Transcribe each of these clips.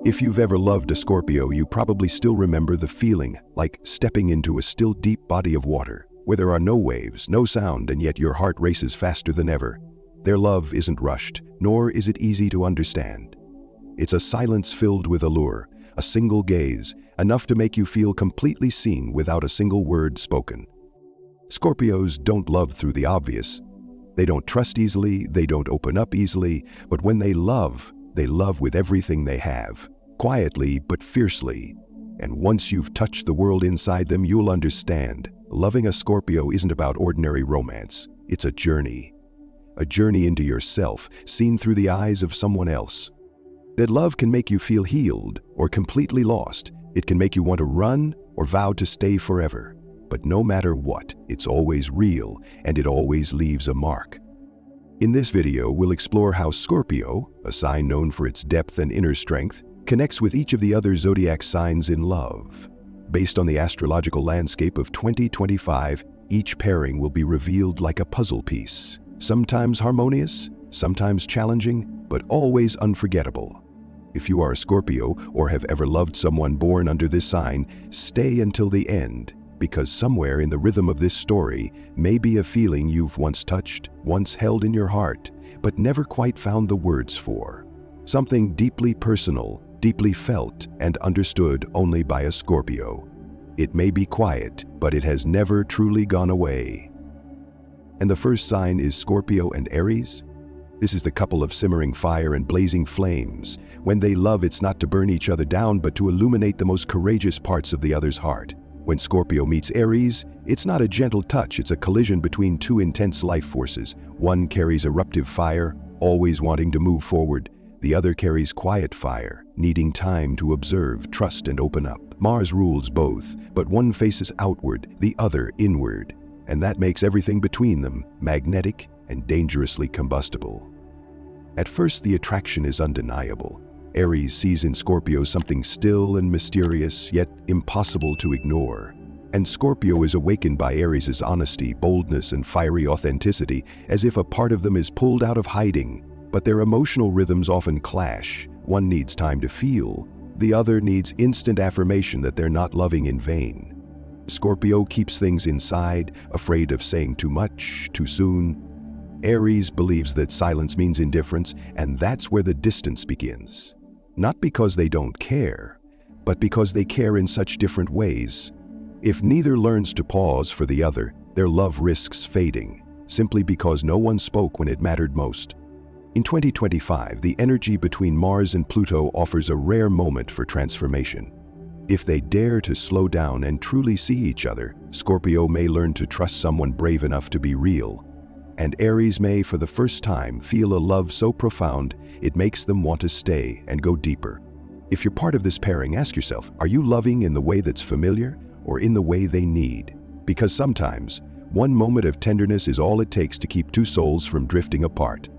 If you've ever loved a Scorpio, you probably still remember the feeling, like stepping into a still deep body of water, where there are no waves, no sound, and yet your heart races faster than ever. Their love isn't rushed, nor is it easy to understand. It's a silence filled with allure, a single gaze, enough to make you feel completely seen without a single word spoken. Scorpios don't love through the obvious. They don't trust easily, they don't open up easily, but when they love with everything they have, quietly but fiercely. And once you've touched the world inside them, you'll understand. Loving a Scorpio isn't about ordinary romance. It's a journey. A journey into yourself, seen through the eyes of someone else. That love can make you feel healed or completely lost. It can make you want to run or vow to stay forever. But no matter what, it's always real, and it always leaves a mark. In this video, we'll explore how Scorpio, a sign known for its depth and inner strength, connects with each of the other zodiac signs in love. Based on the astrological landscape of 2025, each pairing will be revealed like a puzzle piece. Sometimes harmonious, sometimes challenging, but always unforgettable. If you are a Scorpio or have ever loved someone born under this sign, stay until the end, because somewhere in the rhythm of this story may be a feeling you've once touched, once held in your heart, but never quite found the words for. Something deeply personal, deeply felt, and understood only by a Scorpio. It may be quiet, but it has never truly gone away. And the first sign is Scorpio and Aries. This is the couple of simmering fire and blazing flames. When they love, it's not to burn each other down, but to illuminate the most courageous parts of the other's heart. When Scorpio meets Aries, it's not a gentle touch, it's a collision between two intense life forces. One carries eruptive fire, always wanting to move forward. The other carries quiet fire, needing time to observe, trust, and open up. Mars rules both, but one faces outward, the other inward. And that makes everything between them magnetic and dangerously combustible. At first, the attraction is undeniable. Aries sees in Scorpio something still and mysterious, yet impossible to ignore. And Scorpio is awakened by Aries' honesty, boldness, and fiery authenticity, as if a part of them is pulled out of hiding. But their emotional rhythms often clash. One needs time to feel, the other needs instant affirmation that they're not loving in vain. Scorpio keeps things inside, afraid of saying too much, too soon. Aries believes that silence means indifference, and that's where the distance begins. Not because they don't care, but because they care in such different ways. If neither learns to pause for the other, their love risks fading, simply because no one spoke when it mattered most. In 2025, the energy between Mars and Pluto offers a rare moment for transformation. If they dare to slow down and truly see each other, Scorpio may learn to trust someone brave enough to be real. And Aries may, for the first time, feel a love so profound it makes them want to stay and go deeper. If you're part of this pairing, ask yourself, are you loving in the way that's familiar or in the way they need? Because sometimes, one moment of tenderness is all it takes to keep two souls from drifting apart.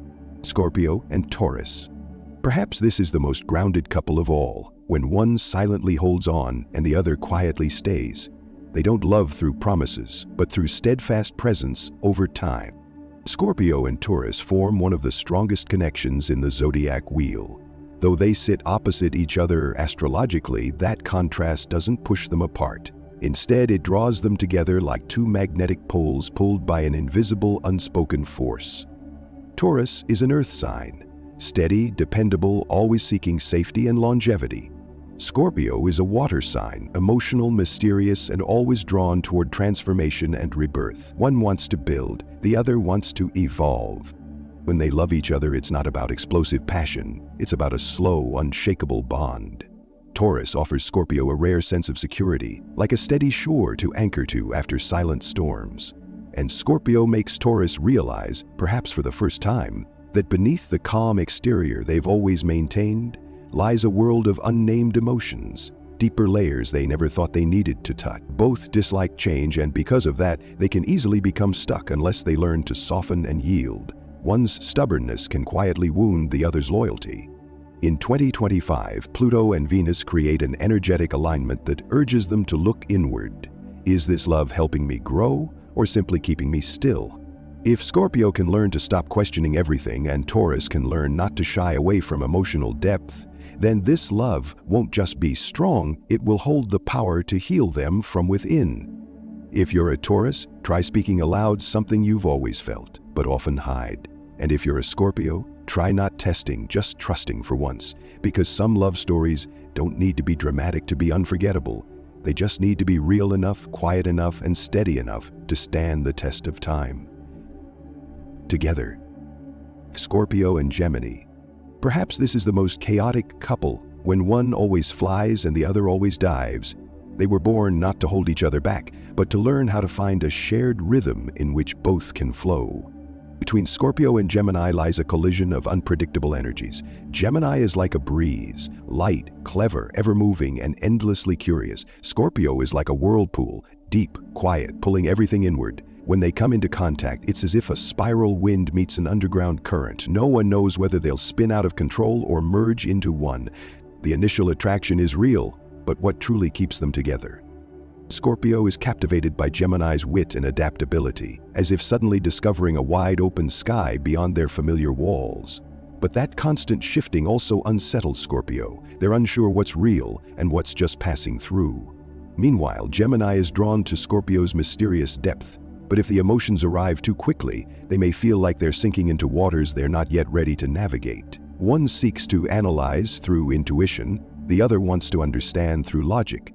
Scorpio and Taurus. Perhaps this is the most grounded couple of all, when one silently holds on and the other quietly stays. They don't love through promises, but through steadfast presence over time. Scorpio and Taurus form one of the strongest connections in the zodiac wheel. Though they sit opposite each other astrologically, that contrast doesn't push them apart. Instead, it draws them together like two magnetic poles pulled by an invisible, unspoken force. Taurus is an earth sign, steady, dependable, always seeking safety and longevity. Scorpio is a water sign, emotional, mysterious, and always drawn toward transformation and rebirth. One wants to build, the other wants to evolve. When they love each other, it's not about explosive passion, it's about a slow, unshakable bond. Taurus offers Scorpio a rare sense of security, like a steady shore to anchor to after silent storms. And Scorpio makes Taurus realize, perhaps for the first time, that beneath the calm exterior they've always maintained lies a world of unnamed emotions, deeper layers they never thought they needed to touch. Both dislike change, and because of that, they can easily become stuck unless they learn to soften and yield. One's stubbornness can quietly wound the other's loyalty. In 2025, Pluto and Venus create an energetic alignment that urges them to look inward. Is this love helping me grow, or simply keeping me still? If Scorpio can learn to stop questioning everything and Taurus can learn not to shy away from emotional depth, then this love won't just be strong, it will hold the power to heal them from within. If you're a Taurus, try speaking aloud something you've always felt, but often hide. And if you're a Scorpio, try not testing, just trusting for once, because some love stories don't need to be dramatic to be unforgettable. They just need to be real enough, quiet enough, and steady enough to stand the test of time. Together, Scorpio and Gemini. Perhaps this is the most chaotic couple, when one always flies and the other always dives. They were born not to hold each other back, but to learn how to find a shared rhythm in which both can flow. Between Scorpio and Gemini lies a collision of unpredictable energies. Gemini is like a breeze, light, clever, ever-moving, and endlessly curious. Scorpio is like a whirlpool, deep, quiet, pulling everything inward. When they come into contact, it's as if a spiral wind meets an underground current. No one knows whether they'll spin out of control or merge into one. The initial attraction is real, but what truly keeps them together? Scorpio is captivated by Gemini's wit and adaptability, as if suddenly discovering a wide-open sky beyond their familiar walls. But that constant shifting also unsettles Scorpio. They're unsure what's real and what's just passing through. Meanwhile, Gemini is drawn to Scorpio's mysterious depth. But if the emotions arrive too quickly, they may feel like they're sinking into waters they're not yet ready to navigate. One seeks to analyze through intuition, the other wants to understand through logic.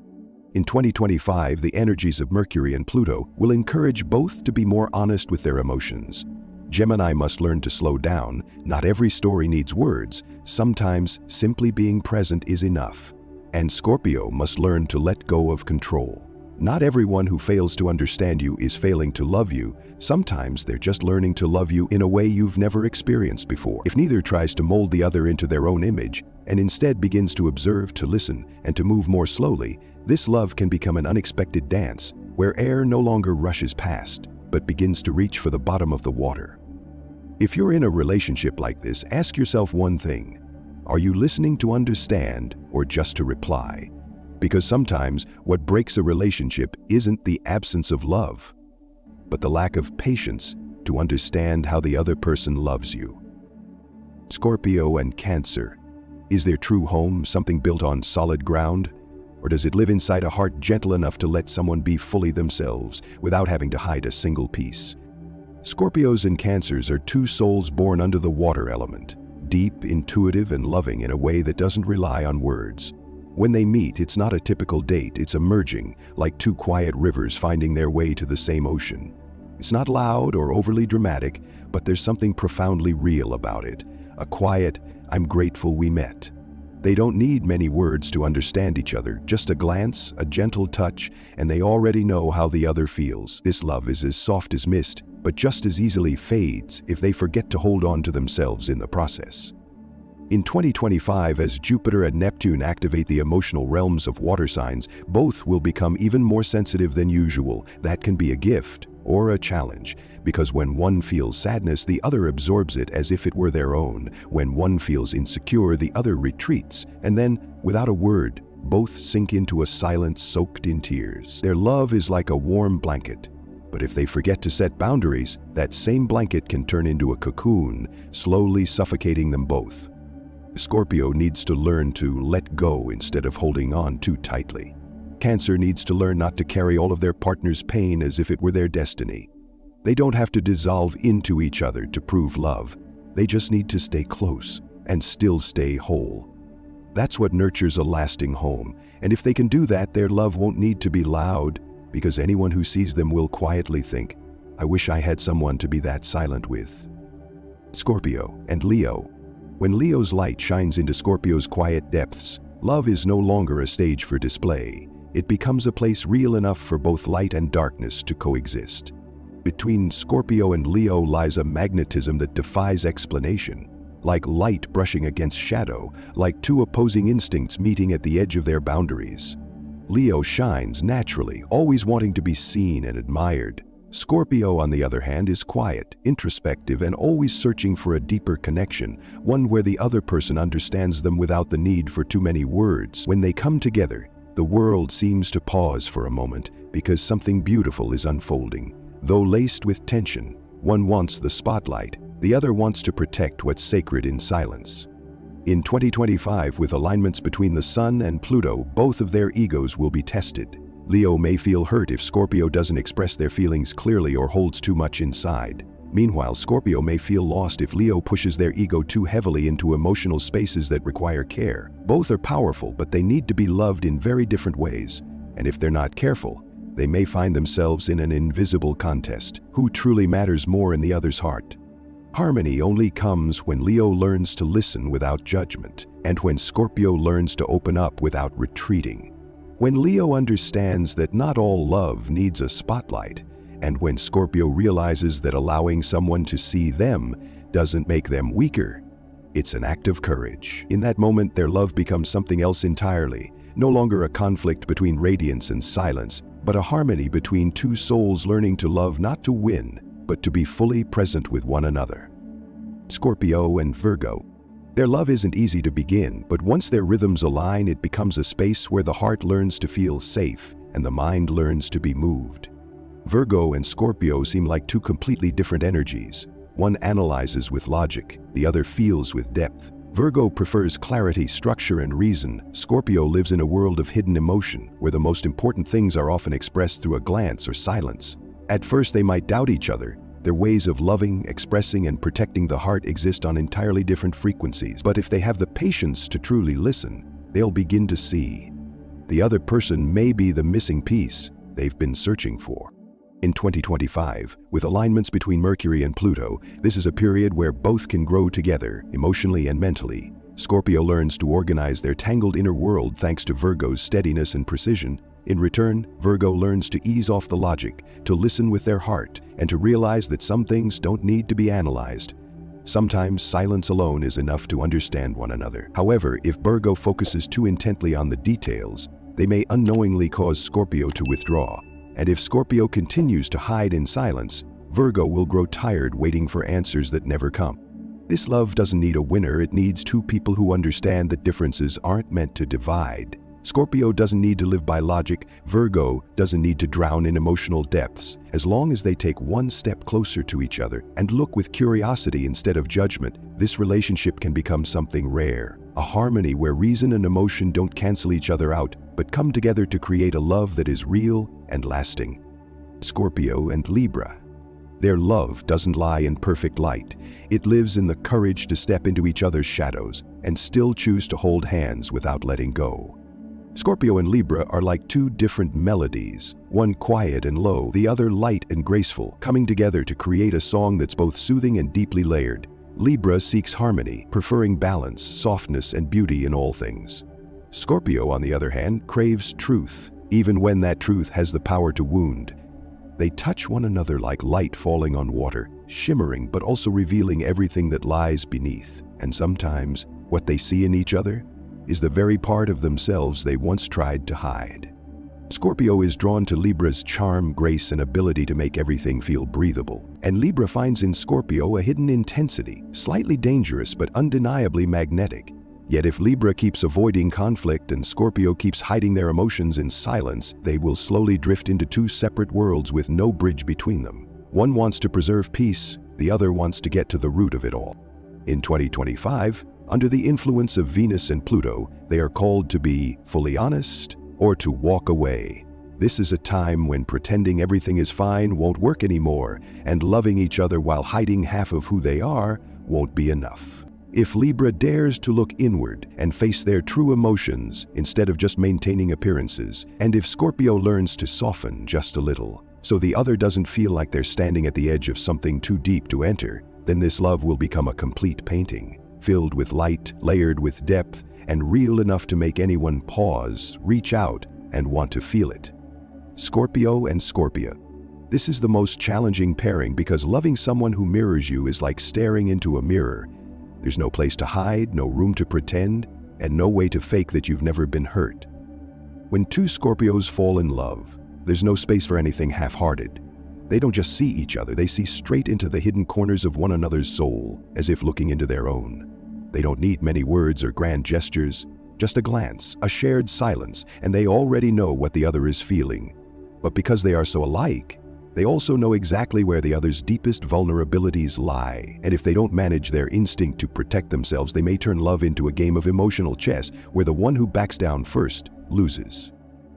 In 2025, the energies of Mercury and Pluto will encourage both to be more honest with their emotions. Gemini must learn to slow down. Not every story needs words. Sometimes simply being present is enough. And Scorpio must learn to let go of control. Not everyone who fails to understand you is failing to love you. Sometimes they're just learning to love you in a way you've never experienced before. If neither tries to mold the other into their own image, and instead begins to observe, to listen, and to move more slowly, this love can become an unexpected dance, where air no longer rushes past, but begins to reach for the bottom of the water. If you're in a relationship like this, ask yourself one thing. Are you listening to understand or just to reply? Because sometimes what breaks a relationship isn't the absence of love, but the lack of patience to understand how the other person loves you. Scorpio and Cancer. Is their true home something built on solid ground? Or does it live inside a heart gentle enough to let someone be fully themselves without having to hide a single piece? Scorpios and Cancers are two souls born under the water element, deep, intuitive, and loving in a way that doesn't rely on words. When they meet, it's not a typical date, it's a merging, like two quiet rivers finding their way to the same ocean. It's not loud or overly dramatic, but there's something profoundly real about it. A quiet, "I'm grateful we met." They don't need many words to understand each other, just a glance, a gentle touch, and they already know how the other feels. This love is as soft as mist, but just as easily fades if they forget to hold on to themselves in the process. In 2025, as Jupiter and Neptune activate the emotional realms of water signs, both will become even more sensitive than usual. That can be a gift or a challenge, because when one feels sadness, the other absorbs it as if it were their own. When one feels insecure, the other retreats, and then, without a word, both sink into a silence soaked in tears. Their love is like a warm blanket, but if they forget to set boundaries, that same blanket can turn into a cocoon, slowly suffocating them both. Scorpio needs to learn to let go instead of holding on too tightly. Cancer needs to learn not to carry all of their partner's pain as if it were their destiny. They don't have to dissolve into each other to prove love. They just need to stay close and still stay whole. That's what nurtures a lasting home, and if they can do that, their love won't need to be loud, because anyone who sees them will quietly think, "I wish I had someone to be that silent with." Scorpio and Leo. When Leo's light shines into Scorpio's quiet depths, love is no longer a stage for display. It becomes a place real enough for both light and darkness to coexist. Between Scorpio and Leo lies a magnetism that defies explanation, like light brushing against shadow, like two opposing instincts meeting at the edge of their boundaries. Leo shines naturally, always wanting to be seen and admired. Scorpio, on the other hand, is quiet, introspective, and always searching for a deeper connection, one where the other person understands them without the need for too many words. When they come together, the world seems to pause for a moment because something beautiful is unfolding. Though laced with tension, One wants the spotlight, the other wants to protect what's sacred in silence. In 2025, with alignments between the Sun and Pluto, both of their egos will be tested. Leo may feel hurt if Scorpio doesn't express their feelings clearly or holds too much inside. Meanwhile, Scorpio may feel lost if Leo pushes their ego too heavily into emotional spaces that require care. Both are powerful, but they need to be loved in very different ways. And if they're not careful, they may find themselves in an invisible contest. Who truly matters more in the other's heart? Harmony only comes when Leo learns to listen without judgment, and when Scorpio learns to open up without retreating. When Leo understands that not all love needs a spotlight, and when Scorpio realizes that allowing someone to see them doesn't make them weaker, it's an act of courage. In that moment, their love becomes something else entirely, no longer a conflict between radiance and silence, but a harmony between two souls learning to love not to win, but to be fully present with one another. Scorpio and Virgo. Their love isn't easy to begin, but once their rhythms align, it becomes a space where the heart learns to feel safe and the mind learns to be moved. Virgo and Scorpio seem like two completely different energies. One analyzes with logic, the other feels with depth. Virgo prefers clarity, structure, and reason. Scorpio lives in a world of hidden emotion, where the most important things are often expressed through a glance or silence. At first, they might doubt each other. Their ways of loving, expressing, and protecting the heart exist on entirely different frequencies. But if they have the patience to truly listen, they'll begin to see. The other person may be the missing piece they've been searching for. In 2025, with alignments between Mercury and Pluto, this is a period where both can grow together, emotionally and mentally. Scorpio learns to organize their tangled inner world thanks to Virgo's steadiness and precision. In return, Virgo learns to ease off the logic, to listen with their heart, and to realize that some things don't need to be analyzed. Sometimes silence alone is enough to understand one another. However, if Virgo focuses too intently on the details, they may unknowingly cause Scorpio to withdraw. And if Scorpio continues to hide in silence, Virgo will grow tired waiting for answers that never come. This love doesn't need a winner, it needs two people who understand that differences aren't meant to divide. Scorpio doesn't need to live by logic, Virgo doesn't need to drown in emotional depths. As long as they take one step closer to each other and look with curiosity instead of judgment, this relationship can become something rare. A harmony where reason and emotion don't cancel each other out, but come together to create a love that is real and lasting. Scorpio and Libra. Their love doesn't lie in perfect light. It lives in the courage to step into each other's shadows and still choose to hold hands without letting go. Scorpio and Libra are like two different melodies, one quiet and low, the other light and graceful, coming together to create a song that's both soothing and deeply layered. Libra seeks harmony, preferring balance, softness, and beauty in all things. Scorpio, on the other hand, craves truth, even when that truth has the power to wound. They touch one another like light falling on water, shimmering but also revealing everything that lies beneath. And sometimes, what they see in each other is the very part of themselves they once tried to hide. Scorpio is drawn to Libra's charm, grace, and ability to make everything feel breathable. And Libra finds in Scorpio a hidden intensity, slightly dangerous but undeniably magnetic. Yet if Libra keeps avoiding conflict and Scorpio keeps hiding their emotions in silence, they will slowly drift into two separate worlds with no bridge between them. One wants to preserve peace, the other wants to get to the root of it all. In 2025, under the influence of Venus and Pluto, they are called to be fully honest or to walk away. This is a time when pretending everything is fine won't work anymore, and loving each other while hiding half of who they are won't be enough. If Libra dares to look inward and face their true emotions instead of just maintaining appearances, and if Scorpio learns to soften just a little, so the other doesn't feel like they're standing at the edge of something too deep to enter, then this love will become a complete painting, filled with light, layered with depth, and real enough to make anyone pause, reach out, and want to feel it. Scorpio and Scorpio. This is the most challenging pairing because loving someone who mirrors you is like staring into a mirror. There's no place to hide, no room to pretend, and no way to fake that you've never been hurt. When two Scorpios fall in love, there's no space for anything half-hearted. They don't just see each other, they see straight into the hidden corners of one another's soul, as if looking into their own. They don't need many words or grand gestures, just a glance, a shared silence, and they already know what the other is feeling. But because they are so alike, They also know exactly where the other's deepest vulnerabilities lie, and if they don't manage their instinct to protect themselves, they may turn love into a game of emotional chess where the one who backs down first loses.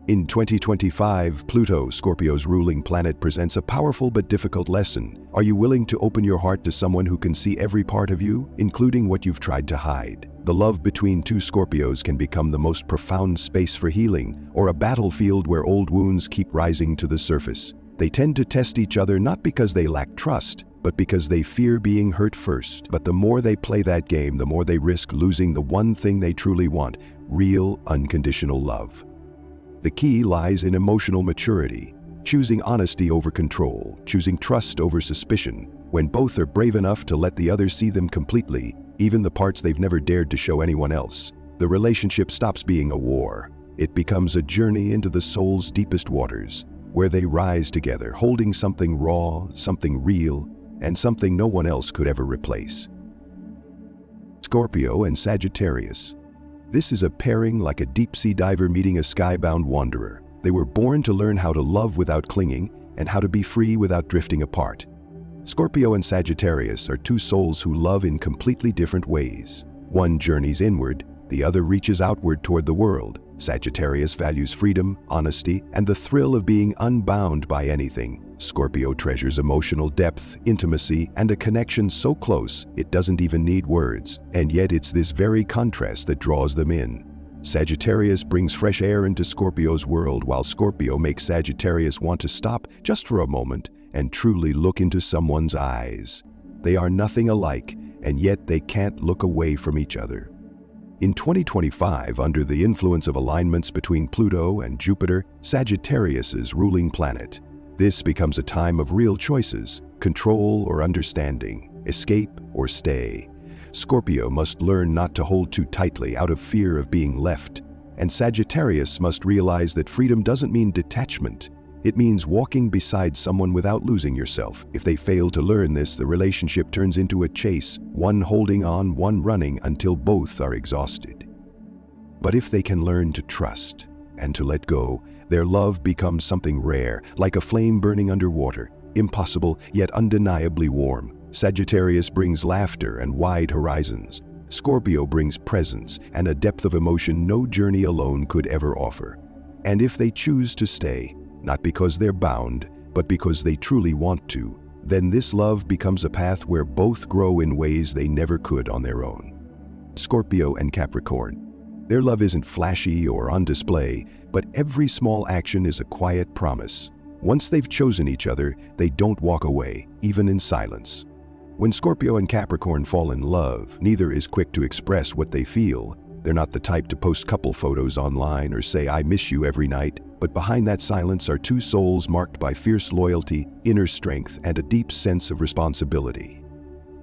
In 2025, Pluto, Scorpio's ruling planet, presents a powerful but difficult lesson. Are you willing to open your heart to someone who can see every part of you, including what you've tried to hide? The love between two Scorpios can become the most profound space for healing, or a battlefield where old wounds keep rising to the surface. They tend to test each other not because they lack trust, but because they fear being hurt first. But the more they play that game, the more they risk losing the one thing they truly want: real, unconditional love. The key lies in emotional maturity, choosing honesty over control, choosing trust over suspicion. When both are brave enough to let the other see them completely, even the parts they've never dared to show anyone else, the relationship stops being a war. It becomes a journey into the soul's deepest waters, where they rise together, holding something raw, something real, and something no one else could ever replace. Scorpio and Sagittarius. This is a pairing like a deep-sea diver meeting a skybound wanderer. They were born to learn how to love without clinging and how to be free without drifting apart. Scorpio and Sagittarius are two souls who love in completely different ways. One journeys inward, the other reaches outward toward the world. Sagittarius values freedom, honesty, and the thrill of being unbound by anything. Scorpio treasures emotional depth, intimacy, and a connection so close it doesn't even need words. And yet it's this very contrast that draws them in. Sagittarius brings fresh air into Scorpio's world, while Scorpio makes Sagittarius want to stop just for a moment and truly look into someone's eyes. They are nothing alike, and yet they can't look away from each other. In 2025, under the influence of alignments between Pluto and Jupiter, Sagittarius's ruling planet, this becomes a time of real choices: control or understanding, escape or stay. Scorpio must learn not to hold too tightly out of fear of being left, and Sagittarius must realize that freedom doesn't mean detachment. It means walking beside someone without losing yourself. If they fail to learn this, the relationship turns into a chase, one holding on, one running, until both are exhausted. But if they can learn to trust and to let go, their love becomes something rare, like a flame burning underwater, impossible yet undeniably warm. Sagittarius brings laughter and wide horizons. Scorpio brings presence and a depth of emotion no journey alone could ever offer. And if they choose to stay, not because they're bound, but because they truly want to, then this love becomes a path where both grow in ways they never could on their own. Scorpio and Capricorn. Their love isn't flashy or on display, but every small action is a quiet promise. Once they've chosen each other, they don't walk away, even in silence. When Scorpio and Capricorn fall in love, neither is quick to express what they feel. They're not the type to post couple photos online or say, "I miss you" every night. But behind that silence are two souls marked by fierce loyalty, inner strength, and a deep sense of responsibility.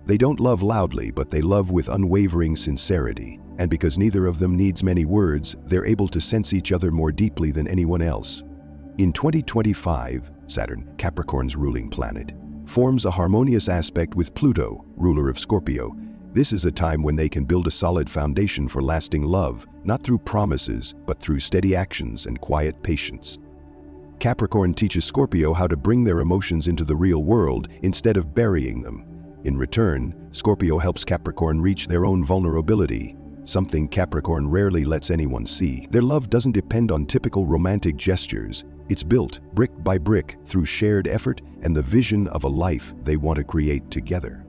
They don't love loudly, but they love with unwavering sincerity. And because neither of them needs many words, they're able to sense each other more deeply than anyone else. In 2025, Saturn, Capricorn's ruling planet, forms a harmonious aspect with Pluto, ruler of Scorpio. This is a time when they can build a solid foundation for lasting love, not through promises, but through steady actions and quiet patience. Capricorn teaches Scorpio how to bring their emotions into the real world instead of burying them. In return, Scorpio helps Capricorn reach their own vulnerability, something Capricorn rarely lets anyone see. Their love doesn't depend on typical romantic gestures. It's built brick by brick through shared effort and the vision of a life they want to create together.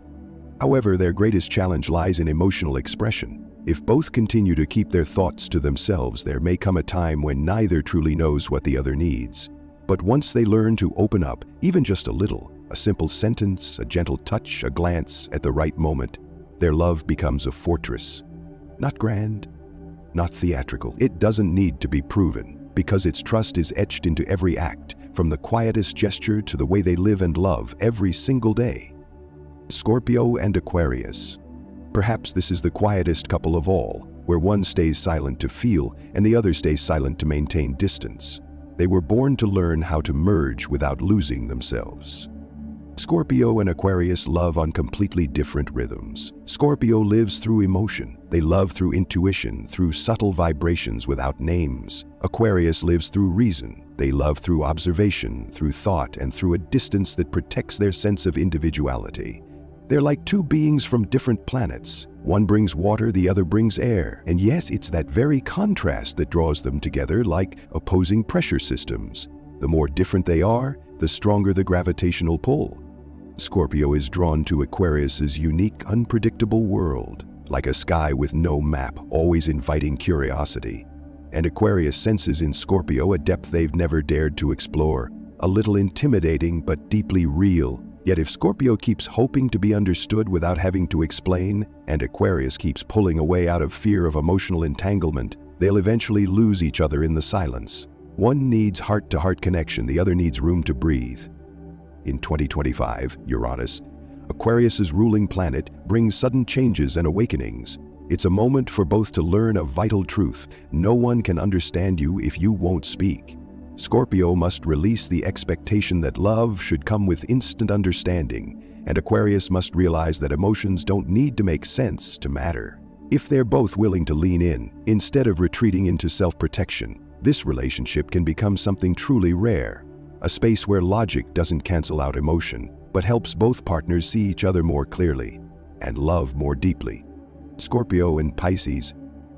However, their greatest challenge lies in emotional expression. If both continue to keep their thoughts to themselves, there may come a time when neither truly knows what the other needs. But once they learn to open up, even just a little, a simple sentence, a gentle touch, a glance at the right moment, their love becomes a fortress. Not grand, not theatrical. It doesn't need to be proven, because its trust is etched into every act, from the quietest gesture to the way they live and love every single day. Scorpio and Aquarius. Perhaps this is the quietest couple of all, where one stays silent to feel and the other stays silent to maintain distance. They were born to learn how to merge without losing themselves. Scorpio and Aquarius love on completely different rhythms. Scorpio lives through emotion. They love through intuition, through subtle vibrations without names. Aquarius lives through reason. They love through observation, through thought, and through a distance that protects their sense of individuality. They're like two beings from different planets. One brings water, the other brings air. And yet it's that very contrast that draws them together, like opposing pressure systems. The more different they are, the stronger the gravitational pull. Scorpio is drawn to Aquarius's unique, unpredictable world, like a sky with no map, always inviting curiosity. And Aquarius senses in Scorpio a depth they've never dared to explore, a little intimidating but deeply real. Yet if Scorpio keeps hoping to be understood without having to explain, and Aquarius keeps pulling away out of fear of emotional entanglement, they'll eventually lose each other in the silence. One needs heart-to-heart connection, the other needs room to breathe. In 2025, Uranus, Aquarius's ruling planet, brings sudden changes and awakenings. It's a moment for both to learn a vital truth: no one can understand you if you won't speak. Scorpio must release the expectation that love should come with instant understanding, and Aquarius must realize that emotions don't need to make sense to matter. If they're both willing to lean in, instead of retreating into self-protection, this relationship can become something truly rare. A space where logic doesn't cancel out emotion, but helps both partners see each other more clearly and love more deeply. Scorpio and Pisces.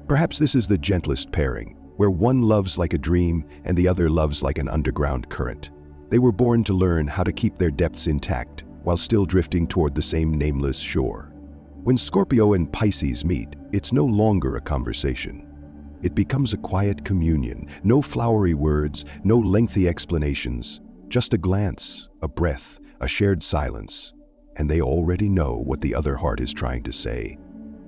Perhaps this is the gentlest pairing, where one loves like a dream and the other loves like an underground current. They were born to learn how to keep their depths intact while still drifting toward the same nameless shore. When Scorpio and Pisces meet, it's no longer a conversation. It becomes a quiet communion, no flowery words, no lengthy explanations, just a glance, a breath, a shared silence, and they already know what the other heart is trying to say.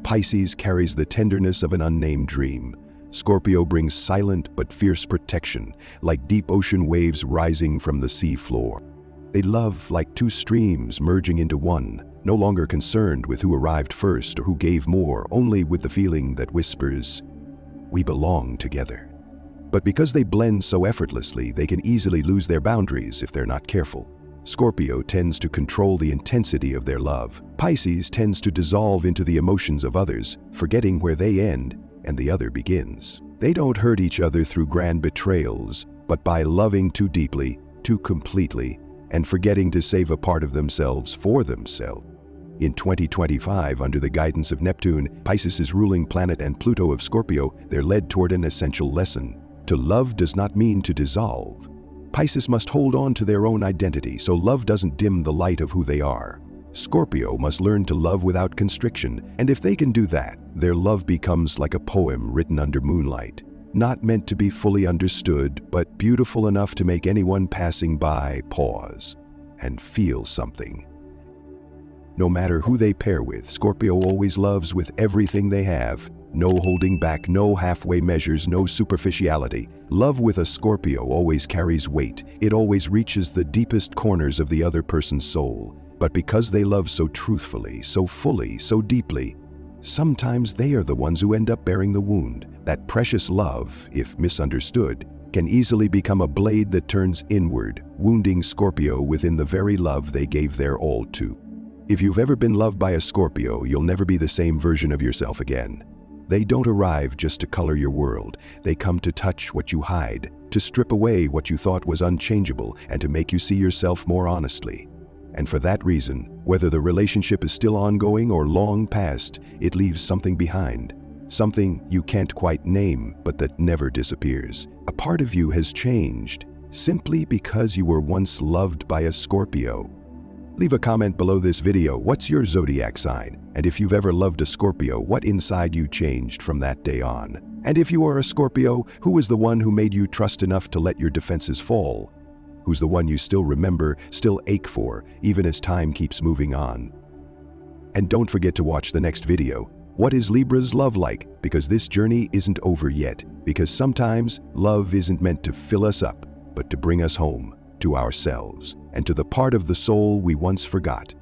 Pisces carries the tenderness of an unnamed dream. Scorpio brings silent but fierce protection, like deep ocean waves rising from the sea floor. They love like two streams merging into one, no longer concerned with who arrived first or who gave more, only with the feeling that whispers, "We belong together." But because they blend so effortlessly, they can easily lose their boundaries if they're not careful. Scorpio tends to control the intensity of their love. Pisces tends to dissolve into the emotions of others, forgetting where they end and the other begins. They don't hurt each other through grand betrayals, but by loving too deeply, too completely, and forgetting to save a part of themselves for themselves. In 2025, under the guidance of Neptune, Pisces' ruling planet, and Pluto of Scorpio, they're led toward an essential lesson. To love does not mean to dissolve. Pisces must hold on to their own identity so love doesn't dim the light of who they are. Scorpio must learn to love without constriction, and if they can do that, their love becomes like a poem written under moonlight. Not meant to be fully understood, but beautiful enough to make anyone passing by pause and feel something. No matter who they pair with, Scorpio always loves with everything they have. No holding back, no halfway measures, no superficiality. Love with a Scorpio always carries weight. It always reaches the deepest corners of the other person's soul. But because they love so truthfully, so fully, so deeply, sometimes they are the ones who end up bearing the wound. That precious love, if misunderstood, can easily become a blade that turns inward, wounding Scorpio within the very love they gave their all to. If you've ever been loved by a Scorpio, you'll never be the same version of yourself again. They don't arrive just to color your world. They come to touch what you hide, to strip away what you thought was unchangeable, and to make you see yourself more honestly. And for that reason, whether the relationship is still ongoing or long past, it leaves something behind. Something you can't quite name, but that never disappears. A part of you has changed, simply because you were once loved by a Scorpio. Leave a comment below this video. What's your zodiac sign? And if you've ever loved a Scorpio, what inside you changed from that day on? And if you are a Scorpio, who was the one who made you trust enough to let your defenses fall? Who's the one you still remember, still ache for, even as time keeps moving on? And don't forget to watch the next video. What is Libra's love like? Because this journey isn't over yet. Because sometimes love isn't meant to fill us up, but to bring us home, to ourselves, and to the part of the soul we once forgot.